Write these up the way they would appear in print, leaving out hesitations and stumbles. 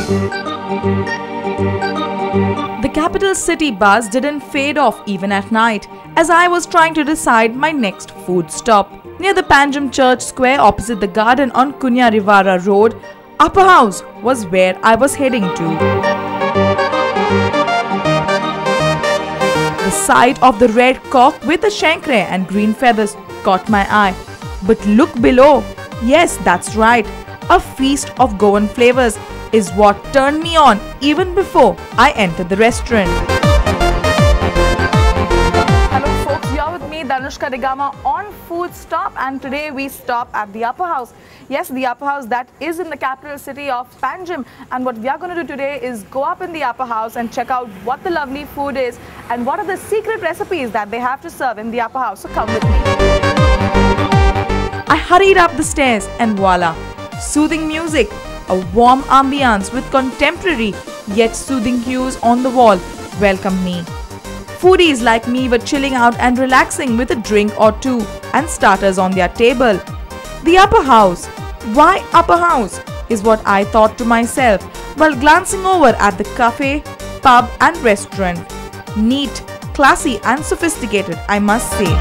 The capital city buzz didn't fade off even at night as I was trying to decide my next food stop. Near the Panjim Church Square opposite the garden on Kunya Rivara Road, Upper House was where I was heading to. The sight of the red cock with the shankre and green feathers caught my eye. But look below. Yes, that's right. A feast of Goan flavors is what turned me on even before I entered the restaurant. Hello folks, you're with me Danushka Digama on Food Stop, and today we stop at the Upper House. Yes, the Upper House that is in the capital city of Panjim, and what we are going to do today is go up in the Upper House and check out what the lovely food is and what are the secret recipes that they have to serve in the Upper House. So come with me. I hurried up the stairs and voila, soothing music, a warm ambience with contemporary yet soothing hues on the wall welcomed me. Foodies like me were chilling out and relaxing with a drink or two and starters on their table. The Upper House. Why Upper House? Is what I thought to myself while glancing over at the cafe, pub and restaurant. Neat, classy and sophisticated, I must say.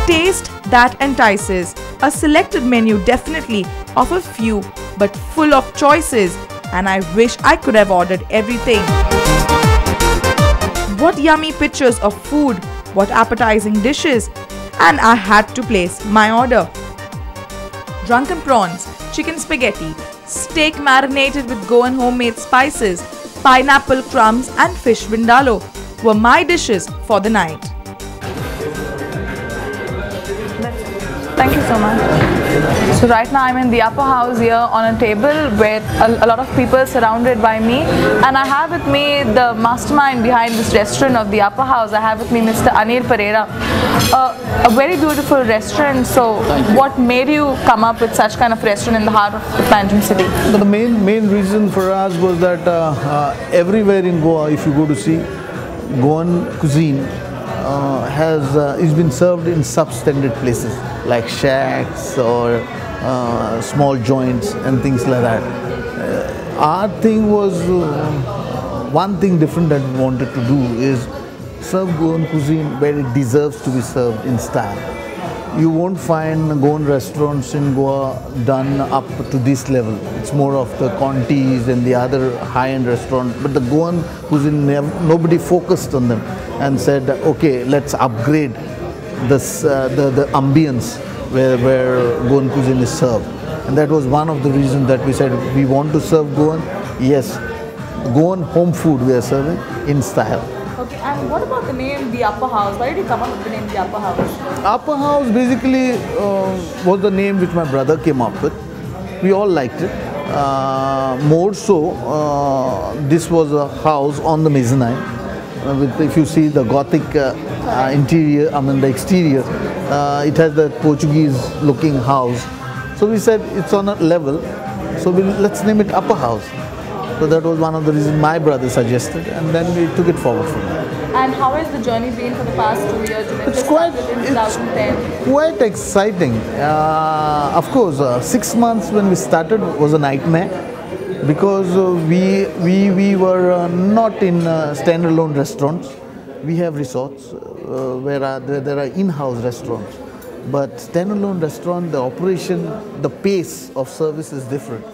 Taste that entices. A selected menu definitely of a few but full of choices, and I wish I could have ordered everything. What yummy pictures of food, what appetizing dishes, and I had to place my order. Drunken prawns, chicken spaghetti, steak marinated with Goan homemade spices, pineapple crumbs and fish vindaloo were my dishes for the night. Thank you so much. So right now I'm in the Upper House here on a table with a lot of people surrounded by me, and I have with me the mastermind behind this restaurant of the Upper House. I have with me Mr. Anil Pereira. A very beautiful restaurant. So what made you come up with such kind of restaurant in the heart of the Panjim city? So the main reason for us was that everywhere in Goa, if you go to see, Goan cuisine is been served in substandard places like shacks or small joints and things like that. Our thing was one thing different that we wanted to do is serve Goan cuisine where it deserves to be served in style. You won't find Goan restaurants in Goa done up to this level. It's more of the Contis and the other high-end restaurants, but the Goan cuisine, nobody focused on them and said, okay, let's upgrade this, the ambience where Goan cuisine is served. And that was one of the reasons that we said we want to serve Goan. Yes, Goan home food we are serving in style. Okay, and what about the name The Upper House? Why did you come up with the name The Upper House? Upper House basically was the name which my brother came up with. We all liked it. More so, this was a house on the mezzanine. If you see the Gothic interior, the exterior, it has the Portuguese looking house. So we said it's on a level, so let's name it Upper House. So that was one of the reasons my brother suggested, and then we took it forward from there. And how has the journey been for the past 2 years? It's quite exciting. Of course, 6 months when we started was a nightmare because we were not in standalone restaurants. We have resorts where there are in-house restaurants. But standalone restaurant, the operation, the pace of service is different.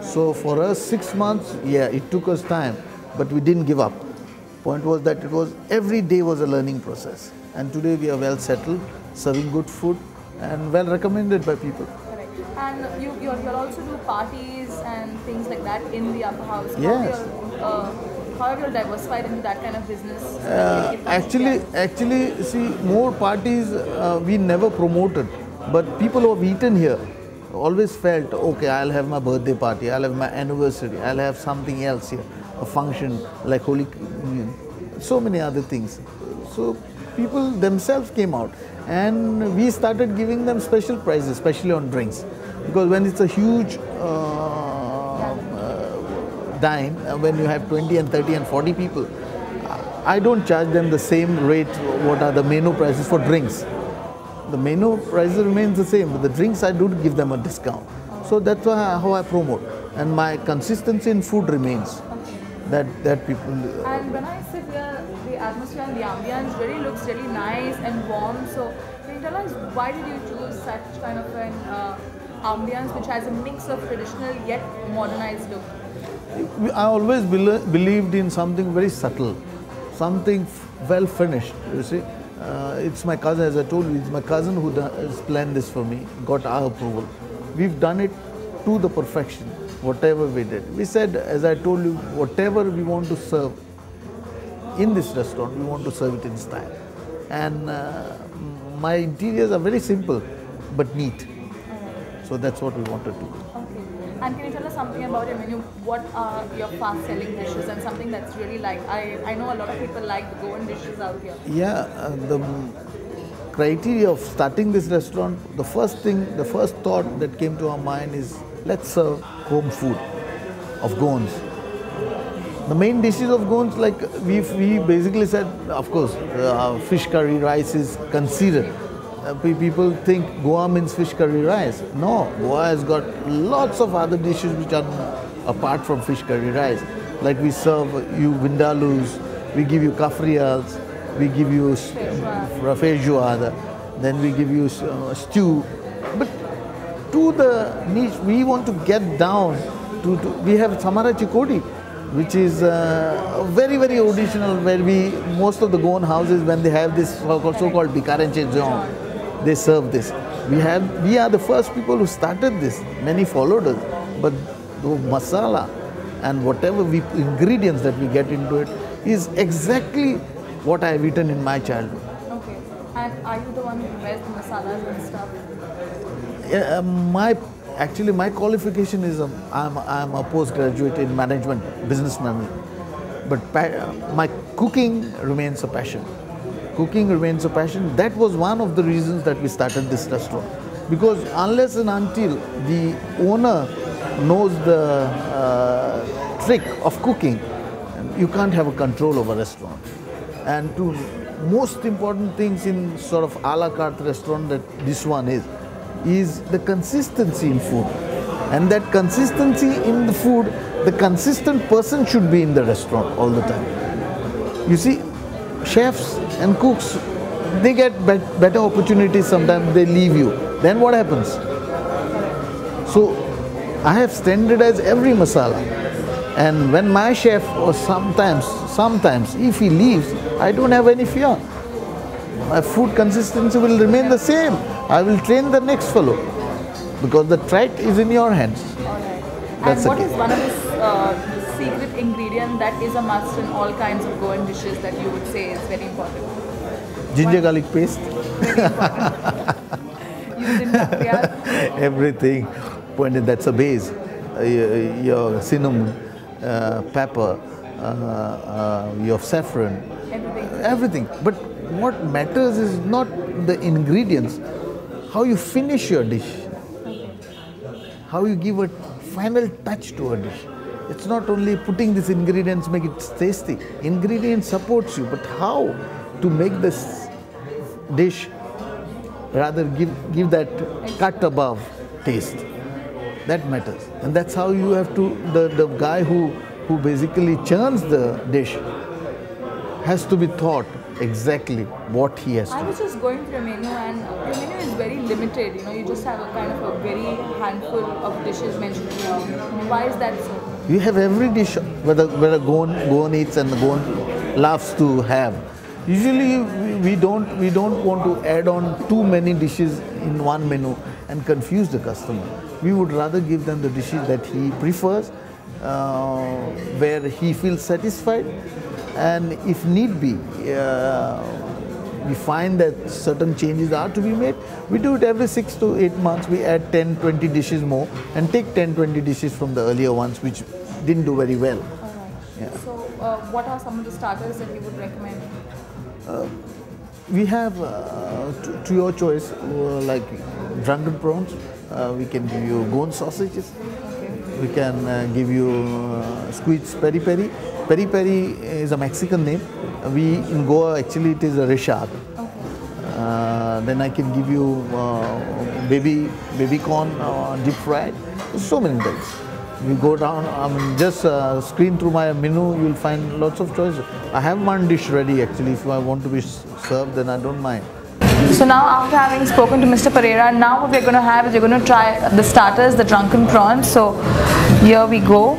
So for us, 6 months, yeah, it took us time, but we didn't give up. Point was that every day was a learning process. And today we are well settled, serving good food and well recommended by people. Correct. And you also do parties and things like that in the Upper House. Yes. How have you diversified into that kind of business? Actually, see, more parties we never promoted, but people who have eaten here always felt, okay, I'll have my birthday party, I'll have my anniversary, I'll have something else here, a function like Holy Communion, so many other things. So people themselves came out and we started giving them special prizes, especially on drinks. Because when it's a huge dine, when you have 20 and 30 and 40 people, I don't charge them the same rate what are the menu prices for drinks. The menu prices remains the same, but the drinks I do give them a discount. So that's how I promote, and my consistency in food remains. That people. And when I sit here, the atmosphere and the ambience really looks really nice and warm. So can you tell us why did you choose such kind of an ambience which has a mix of traditional yet modernized look? I always believed in something very subtle, something well finished. You see, it's my cousin, as I told you, it's my cousin who has planned this for me, got our approval. We've done it to the perfection, whatever we did. We said, as I told you, whatever we want to serve in this restaurant, we want to serve it in style. And my interiors are very simple, but neat. So that's what we wanted to do. Okay. And can you tell us something about your menu? What are your fast selling dishes and something that's really like, I know a lot of people like the Goan dishes out here. Yeah, the criteria of starting this restaurant, the first thought that came to our mind is, let's serve home food of Goans. The main dishes of Goans, like we basically said, of course, fish curry rice is considered. People think Goa means fish curry rice. No, Goa has got lots of other dishes which are apart from fish curry rice. Like we serve you vindalus, we give you kafrials, we give you feijoada, then we give you stew. But to the niche, we want to get down to we have Samara Chikodi, which is very, very traditional, where most of the Goan houses, when they have this so-called Bikarenche Jong, they serve this. We are the first people who started this. Many followed us, but the masala and whatever ingredients that we get into it is exactly what I have eaten in my childhood. Okay. And are you the one who prepares the masalas and stuff? Actually, my qualification is I'm a postgraduate in management, business management. But my cooking remains a passion. Cooking remains a passion. That was one of the reasons that we started this restaurant. Because unless and until the owner knows the trick of cooking, you can't have a control over a restaurant. And two most important things in sort of a la carte restaurant that this one is the consistency in food. And that consistency in the food, the consistent person should be in the restaurant all the time. You see, chefs and cooks, they get better opportunities sometimes, they leave you. Then what happens? So I have standardized every masala. And when my chef, or sometimes, if he leaves, I don't have any fear. My food consistency will remain the same. I will train the next fellow because the trait is in your hands. Alright. That's and what okay. is one of the secret ingredient that is a must in all kinds of Goan dishes that you would say is very important? Ginger garlic paste. Used in Kakriyal? Everything. Pointed, that's a base. Your cinnamon, pepper, your saffron, everything. But what matters is not the ingredients, how you finish your dish, how you give a final touch to a dish. It's not only putting these ingredients, make it tasty. Ingredient supports you, but how to make this dish rather give that cut above taste. That matters. And that's how you have to, the guy who basically churns the dish has to be taught exactly what he has to I do. was just going through a menu and your menu is very limited. You just have a kind of a very handful of dishes mentioned here. Why is that so? You have every dish whether Goan eats and the Goan loves to have. Usually we don't want to add on too many dishes in one menu and confuse the customer. We would rather give them the dishes that he prefers, where he feels satisfied, and if need be, we find that certain changes are to be made. We do it every 6 to 8 months. We add 10, 20 dishes more and take 10, 20 dishes from the earlier ones which didn't do very well. Alright. Yeah. So what are some of the starters that you would recommend? We have, to your choice, like drunken prawns. We can give you Goan sausages. Okay. We can give you squeezed peri peri. Peri peri is a Mexican name. In Goa, actually, it is a rishad. Okay. Then I can give you baby corn deep fried. So many types. You go down, just screen through my menu, you'll find lots of choices. I have one dish ready actually. If I want to be served, then I don't mind. So now, after having spoken to Mr. Pereira, now what we're going to have is we're going to try the starters, the drunken prawns. So here we go.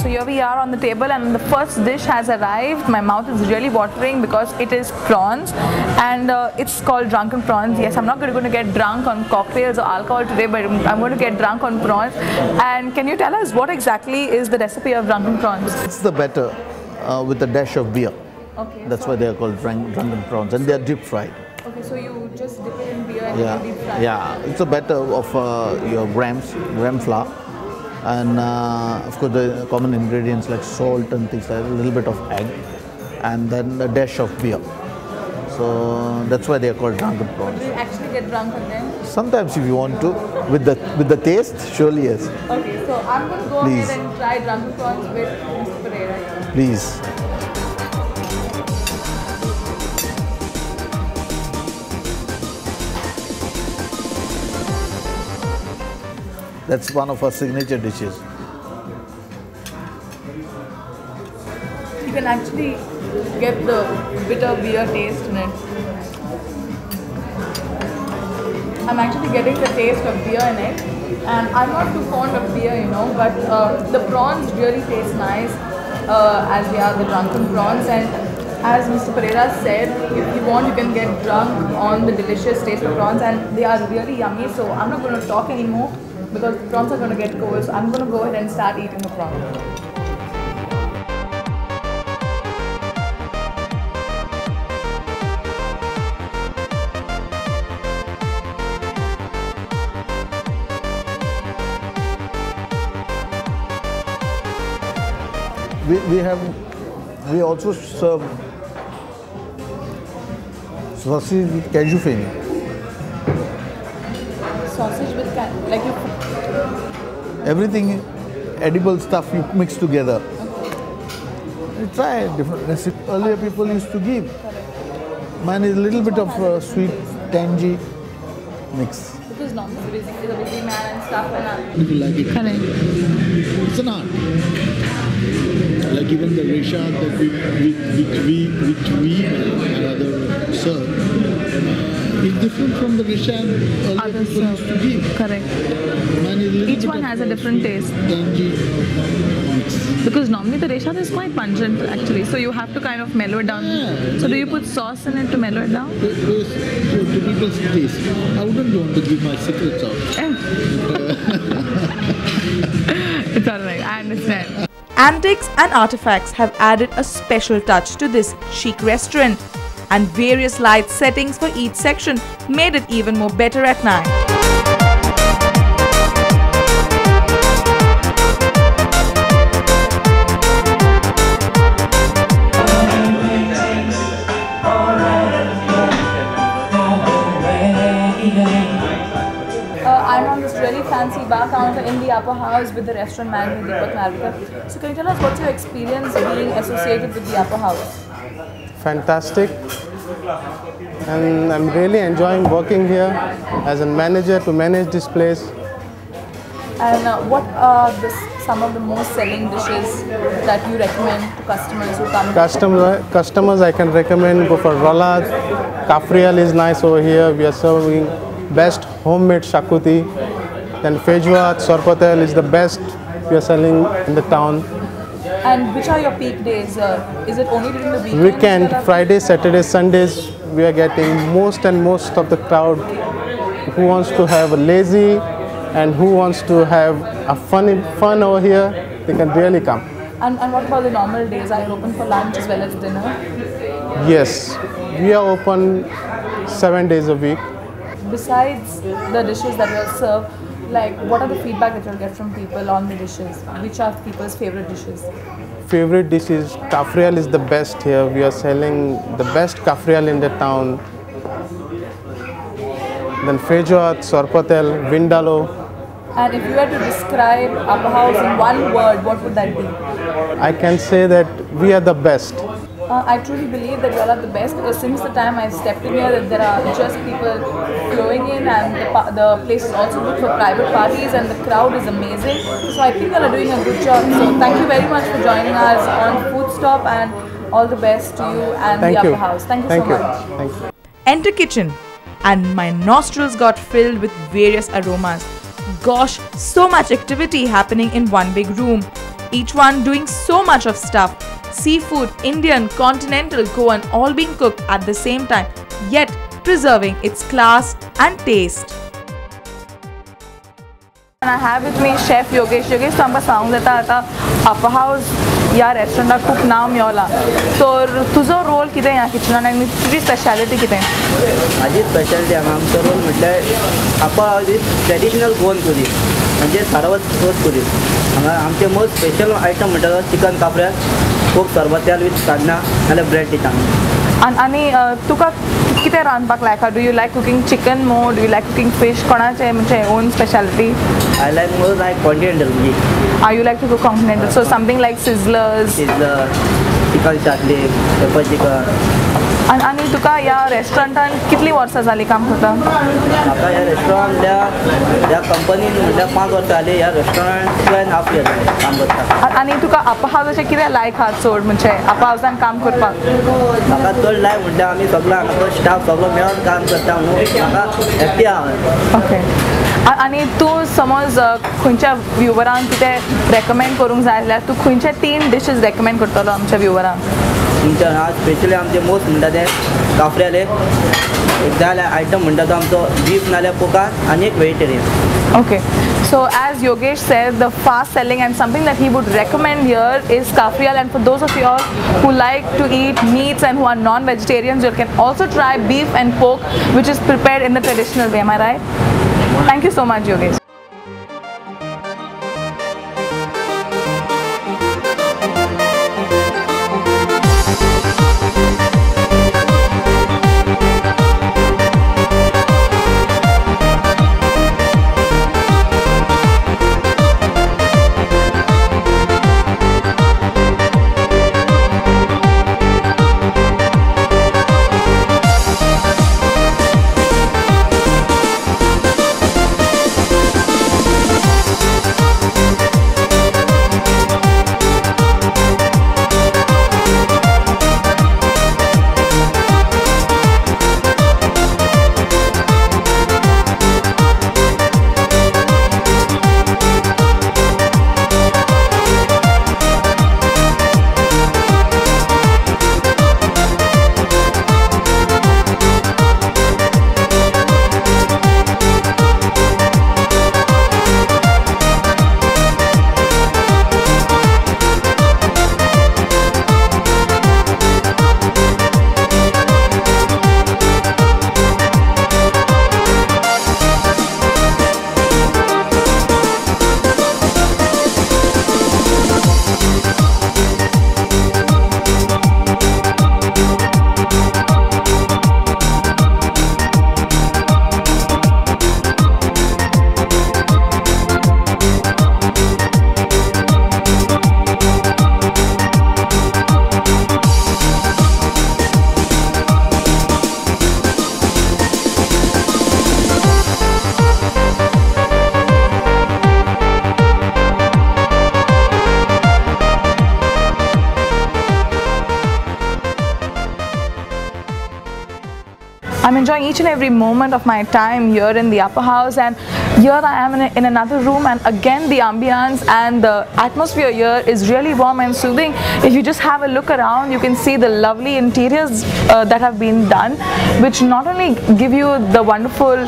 So here we are on the table, and the first dish has arrived. My mouth is really watering because it is prawns, and it's called drunken prawns. Yes, I'm not going to get drunk on cocktails or alcohol today, but I'm going to get drunk on prawns. And can you tell us what exactly is the recipe of drunken prawns? It's the batter with a dash of beer. Okay. That's why they are called drunken prawns, and they are deep fried. Okay, so you just dip it in beer and Yeah, deep fry. yeah. It's a batter of your gram flour, and of course the common ingredients like salt and things like that, a little bit of egg, and then a dash of beer. So that's why they are called drunken prawns. Do you actually get drunk on them? Sometimes, if you want to, with the taste, surely yes. Okay, so I'm going to go Please. ahead and try drunken prawns with Mr. Pereira here. Please. That's one of our signature dishes. You can actually get the bitter beer taste in it. I'm actually getting the taste of beer in it, and I'm not too fond of beer, you know, but the prawns really taste nice as they are the drunken prawns. And as Mr. Pereira said, if you want, you can get drunk on the delicious taste of prawns, and they are really yummy. So I'm not going to talk anymore because the prawns are going to get cold. So I'm going to go ahead and start eating the prawns. We also serve sausage with cashew feni. Sausage with like you. Everything edible stuff you mix together. You try different recipe. Earlier people used to give. Mine is a little bit of sweet, tangy mix. Because normally basically the busy man and stuff and People like it. correct. It's an art. Like even the reshad that we rather serve is different from the reshad earlier Others people used to give. correct. Mine is a little Each bit one of has a different taste. tangy mix. Because normally the reshad is quite pungent actually, so you have to kind of mellow it down. Yeah. So do you put sauce in it to mellow it down? To people's taste. I wouldn't want to give my secrets out. It's alright, I understand. Antiques and artifacts have added a special touch to this chic restaurant, and various light settings for each section made it even more better at night. I'm on this really fancy bar counter in the upper house with the restaurant manager Deepak Narvekar. So can you tell us what's your experience being associated with the upper house? Fantastic, and I'm really enjoying working here as a manager to manage this place. And what are some of the most selling dishes that you recommend to customers who come? Customers I can recommend go for Ralad. Kafrial is nice over here. We are serving best homemade shakuti. Then Feijuat, Sorpotel is the best we are selling in the town. And which are your peak days? Is it only during the weekends? Weekend, Friday, Saturday, Sundays, we are getting most of the crowd who wants to have a lazy and who wants to have a fun over here, they can really come. And what about the normal days? Are you open for lunch as well as dinner? Yes, we are open 7 days a week. Besides the dishes that you'll serve, like what are the feedback that you'll get from people on the dishes? Which are people's favorite dishes? Favorite dishes, Kafrial is the best here. We are selling the best Kafrial in the town. Then Feijuat, Sorpotel, Vindaloo. And if you were to describe Upper House in one word, what would that be? I can say that we are the best. I truly believe that you all are the best because since the time I stepped in here, there are just people flowing in, and the place is also good for private parties, and the crowd is amazing. So I think you all are doing a good job. So thank you very much for joining us on Food Stop, and all the best to you and the Upper House. Thank you so much. Thank you. Enter kitchen, and my nostrils got filled with various aromas. Gosh, so much activity happening in one big room. Each one doing so much of stuff. Seafood, Indian, continental, Goan, all being cooked at the same time, yet preserving its class and taste. And I have with me Chef Yogesh. Yogesh, so आमकां सांगूंक जाता आतां अपर हावस ह्या रेस्टॉरंटाक खूब नांव मेळ्ळां. सो तुजो रोल कितें ह्या किचनान आनी तुजी स्पेशालिटी कितें? माझी स्पेशालिटी हांगा आमचो रोल म्हटल्यार अपर हावस इज ट्रेडिशनल गोवन कुजीन म्हणजे सारस्वत कुजीन. हांगा आमचे मोस्ट स्पेशल आयटम म्हणटा तो चिकन काफ्रियाल, खूब सरबत्याल विथ सान्नां नाल्यार ब्रेड टिकान. आनी तुका कितें रांदपाक like? Do you like cooking chicken more? Do you like cooking fish? कोणाचें म्हणजे own speciality? I like more like continental म्हणजे. Are you like to cook continental? So something like sizzlers, chicken shashlik, pepper chicken. आनी तुका ह्या रेस्टॉरंटान कितलीं वर्सां जालीं काम करता? म्हाका ह्या रेस्टॉरंटान ह्या कंपनीन म्हटल्यार 5 वर्सां जालीं. ह्या रेस्टॉरंट 2.5 years काम करता. आनी तुका अपर हावसाचें कितें लायक आहा चड म्हणजे अपर हावसान काम करपाक? म्हाका चड लायक म्हणटा आमी सगळो हांगाचो स्टाफ सगळो मेळून काम करता म्हणून म्हाका हॅप्पी आहा. ओके. आनी तूं समज खंयच्या व्ह्युवरांक कितें रेकमेंड करूंक जाय जाल्यार तूं खंयचे 3 डिशीज रेकमेंड करतलो आमच्या व्ह्युवरांक? तुमच्या हांगा स्पेशली आमचे मोस्ट म्हणटा ते काफ्रियाल एक जाल्यार आयटम म्हणटा तो आमचो बीफ नाल्यार पोकाक आनी एक vegetarian. Okay, so as Yogesh said, the fast selling and something that he would recommend here is Kafrial, and for those of you all who like to eat meats and who are non-vegetarians, you can also try beef and pork, which is prepared in the traditional way. Am I right? Thank you so much, Yogesh. I'm enjoying each and every moment of my time here in the upper house, and here I am in another room, and again the ambience and the atmosphere here is really warm and soothing. If you just have a look around, you can see the lovely interiors that have been done, which not only give you the wonderful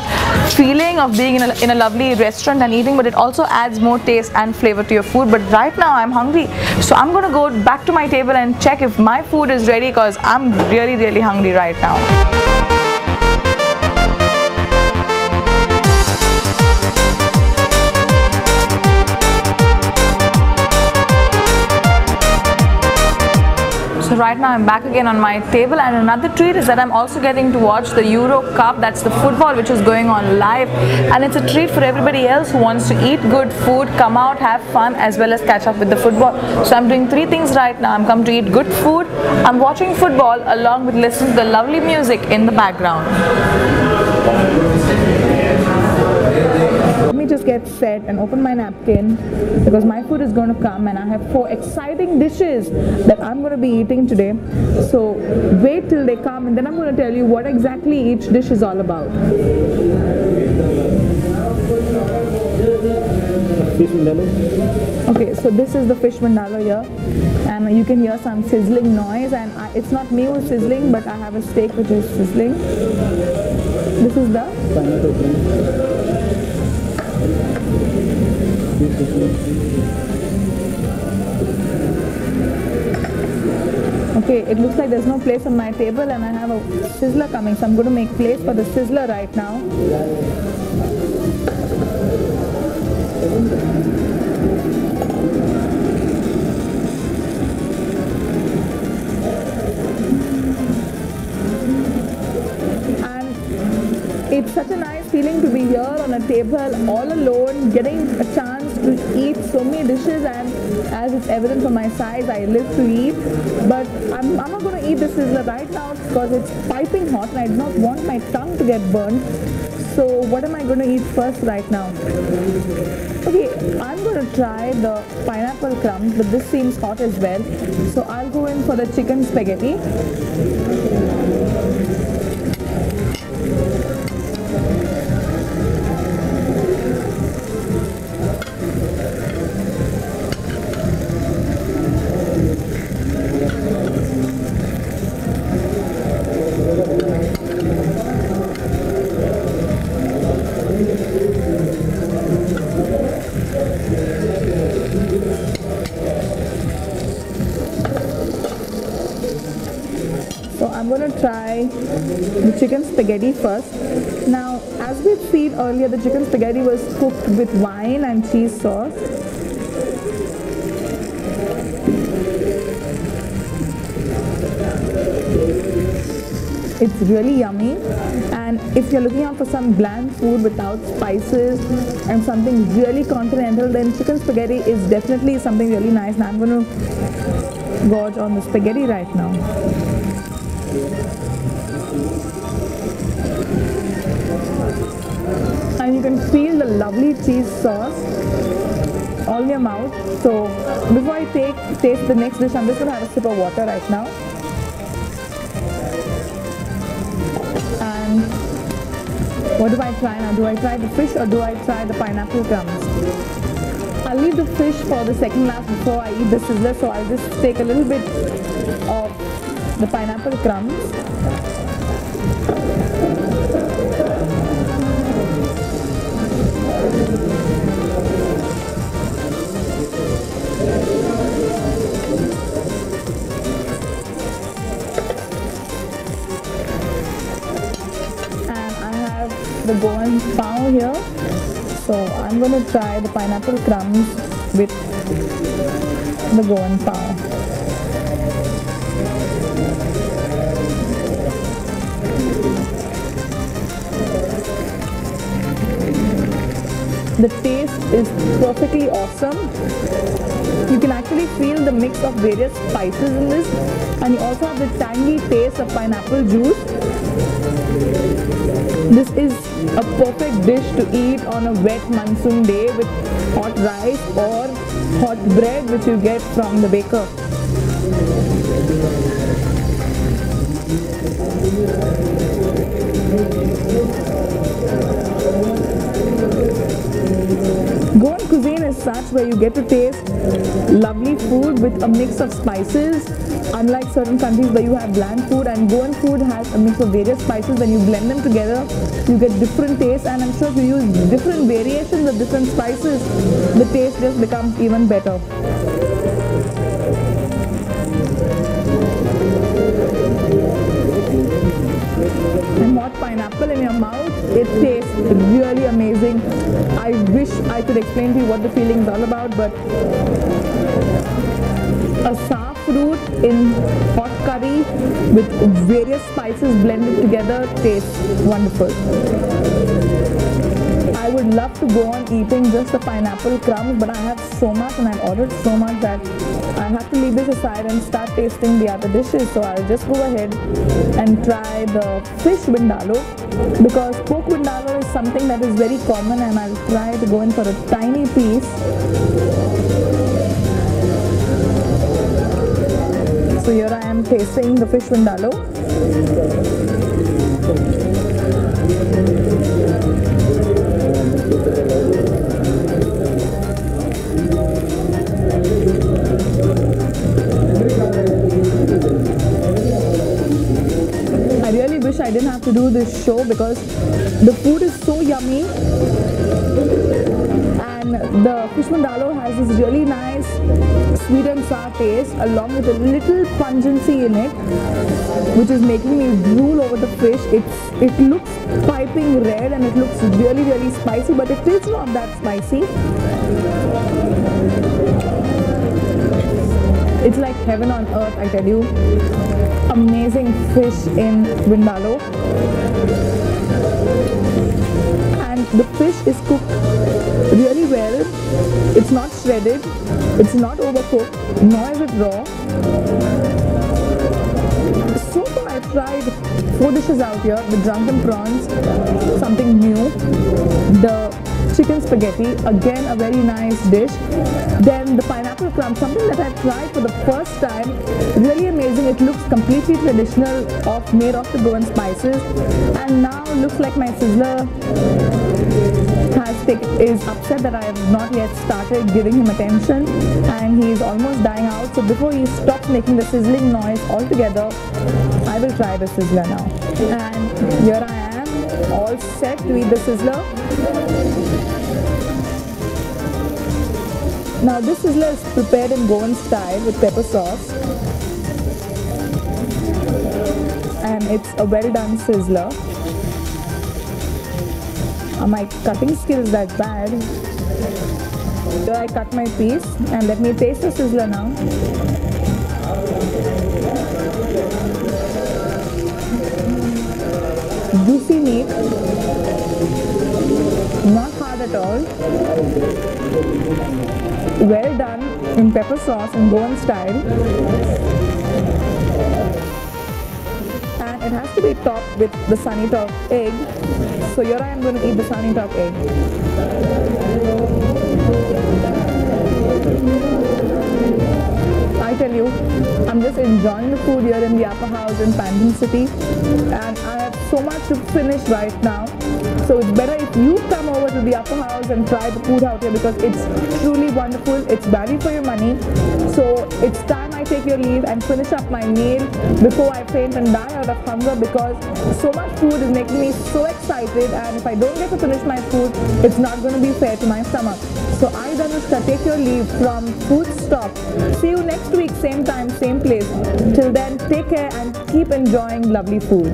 feeling of being in a lovely restaurant and eating, but it also adds more taste and flavor to your food. But right now I'm hungry, so I'm gonna go back to my table and check if my food is ready, because I'm really hungry right now. So So right now I'm back again on my table, and another treat is that I'm also getting to watch the Euro Cup. That's the football which is going on live, and it's a treat for everybody else who wants to eat good food, come out, have fun, as well as catch up with the football. So I'm doing three things right now. I'm come to eat good food, I'm watching football, along with listening to the lovely music in the background. Let me just get set and open my napkin, because my food is going to come and I have 4 exciting dishes that I'm going to be eating today. So wait till they come and then I'm going to tell you what exactly each dish is all about. Okay, so this is the fish vindaloo here, and you can hear some sizzling noise, and it's not me who's sizzling, but I have a steak which is sizzling. This is the okay, it looks like there's no place on my table and I have a sizzler coming, so I'm going to make place for the sizzler right now. It's such a nice feeling to be here on a table all alone, getting a chance to eat so many dishes, and as it's evident from my size, I live to eat. But I'm not going to eat the sizzler right now because it's piping hot and I do not want my tongue to get burnt. So what am I going to eat first right now? Okay, I'm going to try the pineapple crumbs, but this seems hot as well. So I'll go in for the chicken spaghetti. So I'm going to try the chicken spaghetti first. Now, as we've seen earlier, the chicken spaghetti was cooked with wine and cheese sauce. It's really yummy, and if you're looking out for some bland food without spices and something really continental, then chicken spaghetti is definitely something really nice. Now I'm going to gorge on the spaghetti right now. And you can feel the lovely cheese sauce all in your mouth. So before I taste the next dish, I'm just going to have a sip of water right now. And what do I try now? Do I try the fish or do I try the pineapple crumbs? I'll leave the fish for the second last before I eat the sizzler, so I'll just take a little bit of the pineapple crumbs. The Goan pav here, so I'm going to try the pineapple crumbs with the Goan pav. The taste is perfectly awesome. You can actually feel the mix of various spices in this, and you also have the tangy taste of pineapple juice. This is a perfect dish to eat on a wet monsoon day with hot rice or hot bread which you get from the baker. Goan cuisine is such where you get to taste lovely food with a mix of spices, unlike certain countries where you have bland food, and Goan food has a mix of various spices. When you blend them together, you get different tastes, and I'm sure if you use different variations of different spices, the taste just becomes even better. And hot pineapple in your mouth, it tastes really amazing. I wish I could explain to you what the feeling is all about, but a saaf fruit in hot curry with various spices blended together tastes wonderful. I would love to go on eating just the pineapple crumbs, but I have so much and I've ordered so much that I have to leave this aside and start tasting the other dishes. So I'll just go ahead and try the fish vindaloo, because pork vindaloo is something that is very common, and I'll try to go in for a tiny piece. So here I am tasting the fish vindaloo. I really wish I didn't have to do this show because the food is so yummy, and the fish vindaloo has this really nice sweet and sour taste along with a little pungency in it, which is making me drool over the fish. It looks piping red and it looks really spicy, but it is not that spicy. It's like heaven on earth, I tell you. Amazing fish in vindaloo. And the fish is cooked really well. It's not shredded, it's not overcooked, nor is it raw. So far I've tried 4 dishes out here. The drunken prawns, something new. The chicken spaghetti, again a very nice dish. Then the pineapple crumb, something that I've tried for the first time, really amazing. It looks completely traditional, made of the Goan spices, and now looks like my sizzler is upset that I have not yet started giving him attention, and he is almost dying out. So before he stops making the sizzling noise altogether, I will try the sizzler now. And here I am, all set to eat the sizzler. Now this sizzler is prepared in Goan style with pepper sauce, and it's a well done sizzler. Are my cutting skills that bad? So I cut my piece, and let me taste the sizzler now. Juicy meat, not hard at all. Well done in pepper sauce in Goan style, and it has to be topped with the sunny top egg. So here I am going to eat the sunny top egg. I tell you, I'm just enjoying the food here in the Upper House in Panjim City, and I have so much to finish right now. So it's better if you come over to the Upper House and try the food out here, because it's truly wonderful. It's value for your money. So it's time I take your leave and finish up my meal before I faint and die out of hunger, because so much food is making me so excited, and if I don't get to finish my food, it's not going to be fair to my stomach. So I, Dhanushka, take your leave from Food Stop. See you next week, same time, same place. Till then, take care and keep enjoying lovely food.